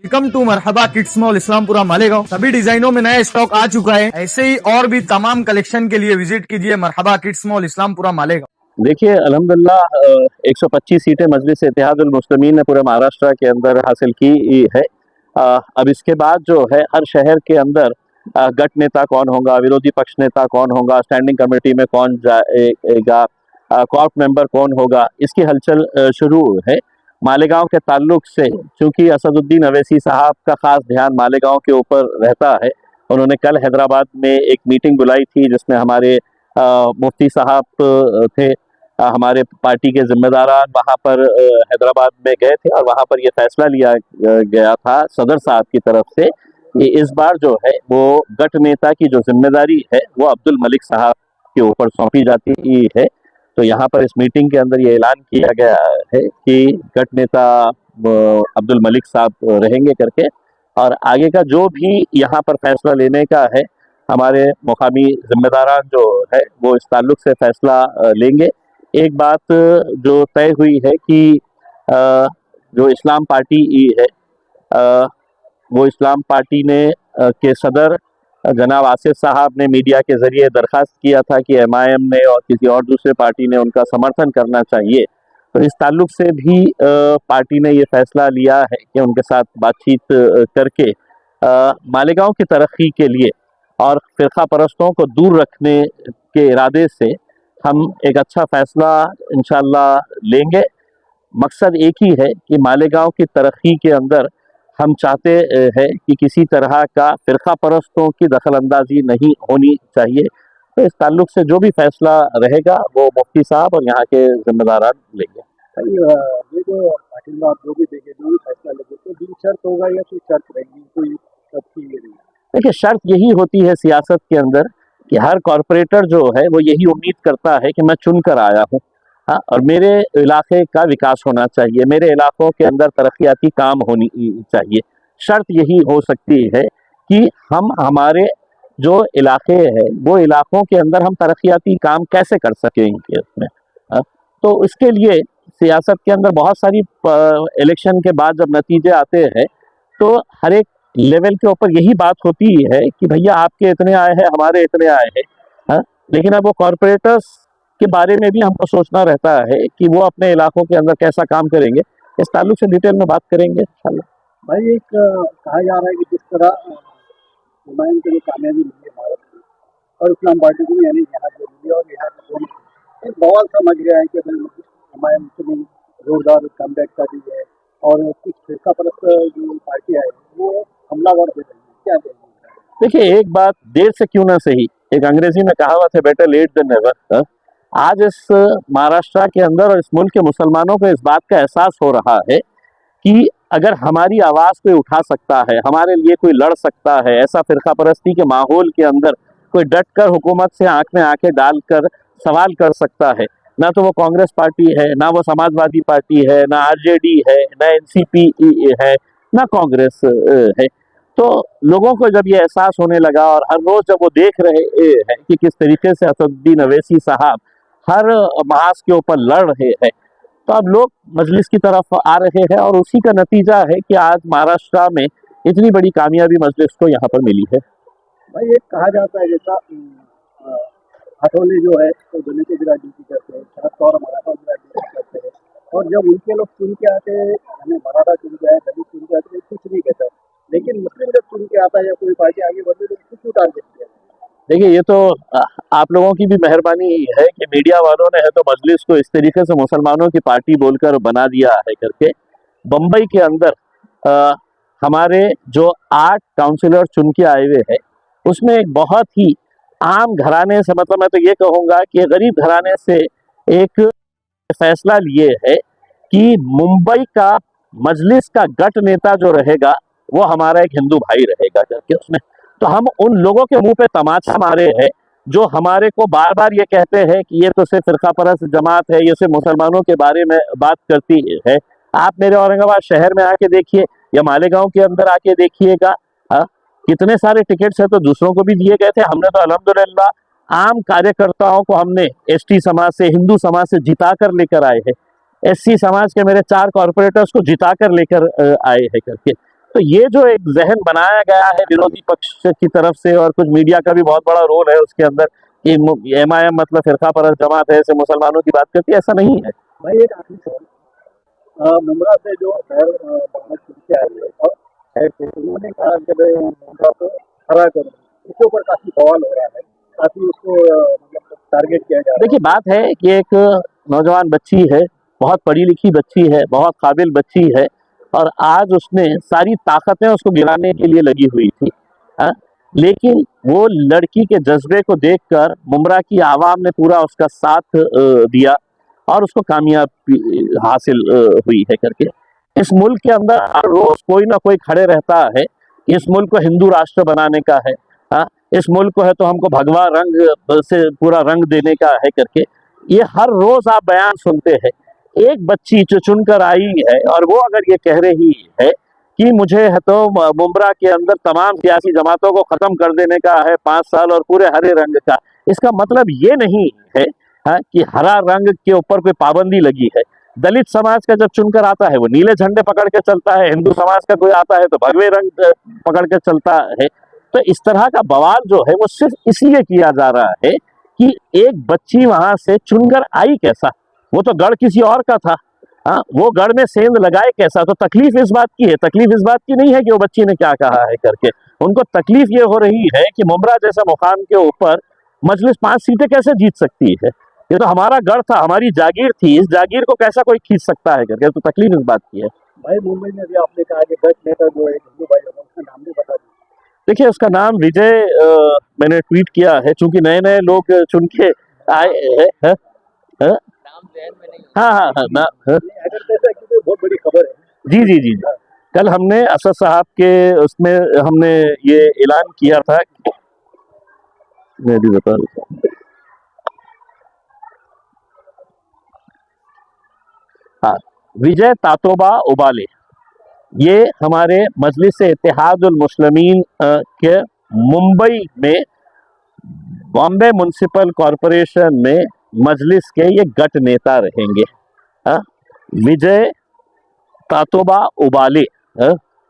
Welcome to Marhaba kids mall Islampura Malegaon. सभी डिजाइनों में नया स्टॉक आ चुका है। ऐसे ही और भी तमाम कलेक्शन के लिए विजिट कीजिए मरहबा किड्स मॉल इस्लामपुरा मालेगांव। देखिए अल्हम्दुलिल्लाह 125 सीटें मजलिस इत्तेहादुल मुस्लिमीन ने पूरे महाराष्ट्र के अंदर हासिल की है। अब इसके बाद जो है हर शहर के अंदर गट नेता कौन होगा, विरोधी पक्ष नेता कौन होगा, स्टैंडिंग कमेटी में कौन जाएगा, कॉर्प मेंबर कौन होगा, इसकी हलचल शुरू है। मालेगांव के ताल्लुक से चूंकि असदुद्दीन अवैसी साहब का खास ध्यान मालेगांव के ऊपर रहता है, उन्होंने कल हैदराबाद में एक मीटिंग बुलाई थी जिसमें हमारे मुफ्ती साहब थे, हमारे पार्टी के जिम्मेदारान वहाँ पर हैदराबाद में गए थे और वहाँ पर ये फैसला लिया गया था सदर साहब की तरफ से कि इस बार जो है वो गट नेता की जो जिम्मेदारी है वो अब्दुल मलिक साहब के ऊपर सौंपी जाती है। तो यहाँ पर इस मीटिंग के अंदर ये ऐलान किया गया है कि गट नेता अब्दुल मलिक साहब रहेंगे करके, और आगे का जो भी यहाँ पर फैसला लेने का है हमारे मुकामी जिम्मेदारान जो है वो इस ताल्लुक से फैसला लेंगे। एक बात जो तय हुई है कि जो इस्लाम पार्टी है वो इस्लाम पार्टी ने के सदर जनाब आसिफ साहब ने मीडिया के जरिए दरखास्त किया था कि एमआईएम ने और किसी और दूसरे पार्टी ने उनका समर्थन करना चाहिए। तो इस ताल्लुक से भी पार्टी ने ये फैसला लिया है कि उनके साथ बातचीत करके मालेगांव की तरक्की के लिए और फिरका परस्तों को दूर रखने के इरादे से हम एक अच्छा फैसला इंशाल्लाह लेंगे। मकसद एक ही है कि मालेगांव की तरक्की के अंदर हम चाहते हैं कि किसी तरह का फिरका परस्तों की दखल अंदाजी नहीं होनी चाहिए। तो इस ताल्लुक से जो भी फैसला रहेगा वो मुफ्ती साहब और यहाँ के जिम्मेदारान लेंगे। ये जो पाटिल आप जो भी देंगे जो भी फैसला लेंगे तो बिन शर्त होगा या कोई शर्त रहेगी, कोई शर्त की नहीं? देखिए शर्त यही होती है सियासत के अंदर कि हर कॉरपोरेटर जो है वो यही उम्मीद करता है कि मैं चुन कर आया हूँ, हाँ, और मेरे इलाके का विकास होना चाहिए, मेरे इलाकों के अंदर तरक्याती काम होनी चाहिए। शर्त यही हो सकती है कि हम हमारे जो इलाके हैं वो इलाकों के अंदर हम तरक्याती काम कैसे कर सकेंगे उसमें। तो इसके लिए सियासत के अंदर बहुत सारी इलेक्शन के बाद जब नतीजे आते हैं तो हर एक लेवल के ऊपर यही बात होती है कि भैया आपके इतने आए हैं, हमारे इतने आए हैं, हाँ? लेकिन अब वो कॉरपोरेटर्स के बारे में भी हमको सोचना रहता है कि वो अपने इलाकों के अंदर कैसा काम करेंगे। इस ताल्लुक से डिटेल में बात करेंगे इंशाल्लाह। भाई एक कहा जा रहा है कि जिस तरह हुमायूं को जो कामयाबी मिली है भारत की और इस्लाम पार्टी को यानी यहाँ जो मिली और यहाँ के दोनों एक बवाल समझ गया है कि हुमायूं मुस्लिम जोरदार कमबैक कर दी है और कुछ फिरका परस्त जो पार्टी है वो हमलावर दे रही है, क्या कहेंगे? देखिए एक बात देर से क्यों ना सही, एक अंग्रेजी में कहावत है बेटर लेट देन नेवर। आज इस महाराष्ट्र के अंदर और इस मुल्क के मुसलमानों को इस बात का एहसास हो रहा है कि अगर हमारी आवाज़ कोई उठा सकता है, हमारे लिए कोई लड़ सकता है, ऐसा फिरका परस्ती के माहौल के अंदर कोई डट कर हुकूमत से आंख में आंखें डालकर सवाल कर सकता है, ना तो वो कांग्रेस पार्टी है, ना वो समाजवादी पार्टी है, ना आरजेडी है, ना एनसीपी है, ना कांग्रेस है। तो लोगों को जब ये एहसास होने लगा और हर रोज़ जब वो देख रहे हैं कि किस तरीके से असदुद्दीन अवैसी साहब हर महाज के ऊपर लड़ रहे हैं, तो अब लोग मजलिस की तरफ आ रहे हैं और उसी का नतीजा है कि आज महाराष्ट्र में इतनी बड़ी कामयाबी मजलिस को यहाँ पर मिली है। भाई एक कहा जाता है जैसा हटोले जो है तो दलित की राजनीति करते हैं, शरद पवार मराठा की राजनीति करते हैं, और जब उनके लोग चुन के आते हैं, हमें मराठा चुन के आए, दलित चुन के आते हैं, कुछ नहीं कहता, लेकिन मुस्लिम जब चुन के आता है या कोई पार्टी आगे बढ़ती है तो कुछ उतार देती है। देखिए ये तो आप लोगों की भी मेहरबानी है कि मीडिया वालों ने है तो मजलिस को इस तरीके से मुसलमानों की पार्टी बोलकर बना दिया है करके। बम्बई के अंदर हमारे जो 8 काउंसिलर चुन के आए हुए हैं उसमें एक बहुत ही आम घराने से, मतलब मैं तो ये कहूँगा कि गरीब घराने से एक फैसला लिए है कि मुंबई का मजलिस का गट नेता जो रहेगा वो हमारा एक हिंदू भाई रहेगा करके उसमें। तो हम उन लोगों के मुंह पे तमाचा मारे हैं जो हमारे को बार बार ये कहते हैं कि ये तो सिर्फ फिरका परस्त जमात है, ये सिर्फ मुसलमानों के बारे में बात करती है। आप मेरे औरंगाबाद शहर में आके देखिए या मालेगांव के अंदर आके देखिएगा, कितने सारे टिकट्स है तो दूसरों को भी दिए गए थे। हमने तो अल्हम्दुलिल्लाह आम कार्यकर्ताओं को हमने एसटी समाज से, हिंदू समाज से जिता कर लेकर आए हैं। एससी समाज के मेरे 4 कॉरपोरेटर्स को जिता कर लेकर आए हैं करके। तो ये जो एक जहन बनाया गया है विरोधी पक्ष की तरफ से, और कुछ मीडिया का भी बहुत बड़ा रोल है उसके अंदर, कि MIM मतलब फिरका परस्त जमात है, ऐसे मुसलमानों की बात करती है, ऐसा नहीं है। भाई एक आखिरी सवाल, मुमरा से जो खैर बात सुन के आई है और खैर से उन्होंने कहा कि भाई मुमरा को हरा करो, इसके ऊपर काफी सवाल हो रहा है, काफी उसको मतलब टारगेट किया जा रहा है। देखिए, बात है कि एक नौजवान बच्ची है, बहुत पढ़ी लिखी बच्ची है, बहुत काबिल बच्ची है, और आज उसने सारी ताकतें उसको गिराने के लिए लगी हुई थी। हाँ? लेकिन वो लड़की के जज्बे को देखकर मुमरा की आवाम ने पूरा उसका साथ दिया और उसको कामयाबी हासिल हुई है करके। इस मुल्क के अंदर हर रोज कोई ना कोई खड़े रहता है, इस मुल्क को हिंदू राष्ट्र बनाने का है, हाँ? इस मुल्क को है तो हमको भगवा रंग से पूरा रंग देने का है करके। ये हर रोज आप बयान सुनते हैं। एक बच्ची जो चुनकर आई है और वो अगर ये कह रही है कि मुझे है तो मुमरा के अंदर तमाम सियासी जमातों को खत्म कर देने का है 5 साल और पूरे हरे रंग का, इसका मतलब ये नहीं है कि हरा रंग के ऊपर कोई पाबंदी लगी है। दलित समाज का जब चुनकर आता है वो नीले झंडे पकड़ के चलता है, हिंदू समाज का कोई आता है तो भगवे रंग पकड़ के चलता है। तो इस तरह का बवाल जो है वो सिर्फ इसलिए किया जा रहा है कि एक बच्ची वहां से चुनकर आई कैसा, वो तो गढ़ किसी और का था, हाँ, वो गढ़ में सेंध लगाए कैसा। तो तकलीफ इस बात की है, तकलीफ इस बात की नहीं है कि वो बच्ची ने क्या कहा है करके, उनको तकलीफ ये हो रही है कि मुमरा जैसा मुकाम के ऊपर मजलिस 5 सीटें कैसे जीत सकती है। ये तो हमारा गढ़ था, हमारी जागीर थी, इस जागीर को कैसा कोई खींच सकता है करके, तो तकलीफ इस बात की है। भाई मुंबई में भी आपने कहा कि गठ नेता जो है हिंदू भाई होगा, उसका नाम भी बता दीजिए। देखिए, उसका नाम विजय मैंने ट्वीट किया है, चूंकि नए नए लोग चुन के आए हैं। हाँ हाँ हाँ ना, हाँ। अगर जैसा कि तो बहुत बड़ी खबर है। जी जी जी जी। कल हमने असद साहब के उसमें हमने ये ऐलान किया था, मैं भी बता देता हूँ। हाँ, विजय तातोबा उबाले, ये हमारे मजलिस इत्तेहादुल मुस्लिमीन के मुंबई में बॉम्बे म्युनिसिपल कॉरपोरेशन में मजलिस के ये गट नेता रहेंगे। विजय तातोबा उबाले,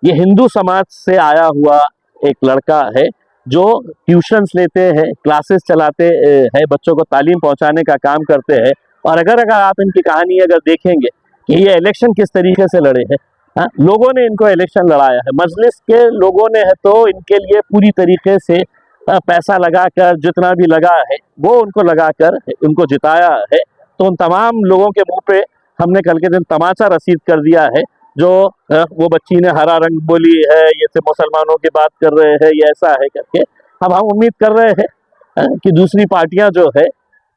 ये हिंदू समाज से आया हुआ एक लड़का है जो ट्यूशन्स लेते हैं, क्लासेस चलाते हैं, बच्चों को तालीम पहुंचाने का काम करते हैं। और अगर आप इनकी कहानी अगर देखेंगे कि ये इलेक्शन किस तरीके से लड़े हैं, लोगों ने इनको इलेक्शन लड़ाया है, मजलिस के लोगों ने है तो इनके लिए पूरी तरीके से पैसा लगाकर, जितना भी लगा है वो उनको लगाकर उनको जिताया है। तो उन तमाम लोगों के मुंह पे हमने कल के दिन तमाचा रसीद कर दिया है। जो वो बच्ची ने हरा रंग बोली है, ये से मुसलमानों की बात कर रहे हैं, ये ऐसा है करके। अब हम उम्मीद कर रहे हैं कि दूसरी पार्टियां जो है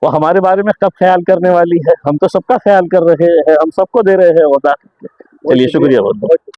वो हमारे बारे में कब ख्याल करने वाली है। हम तो सबका ख्याल कर रहे हैं, हम सबको दे रहे हैं वोट। चलिए, शुक्रिया बहुत बहुत।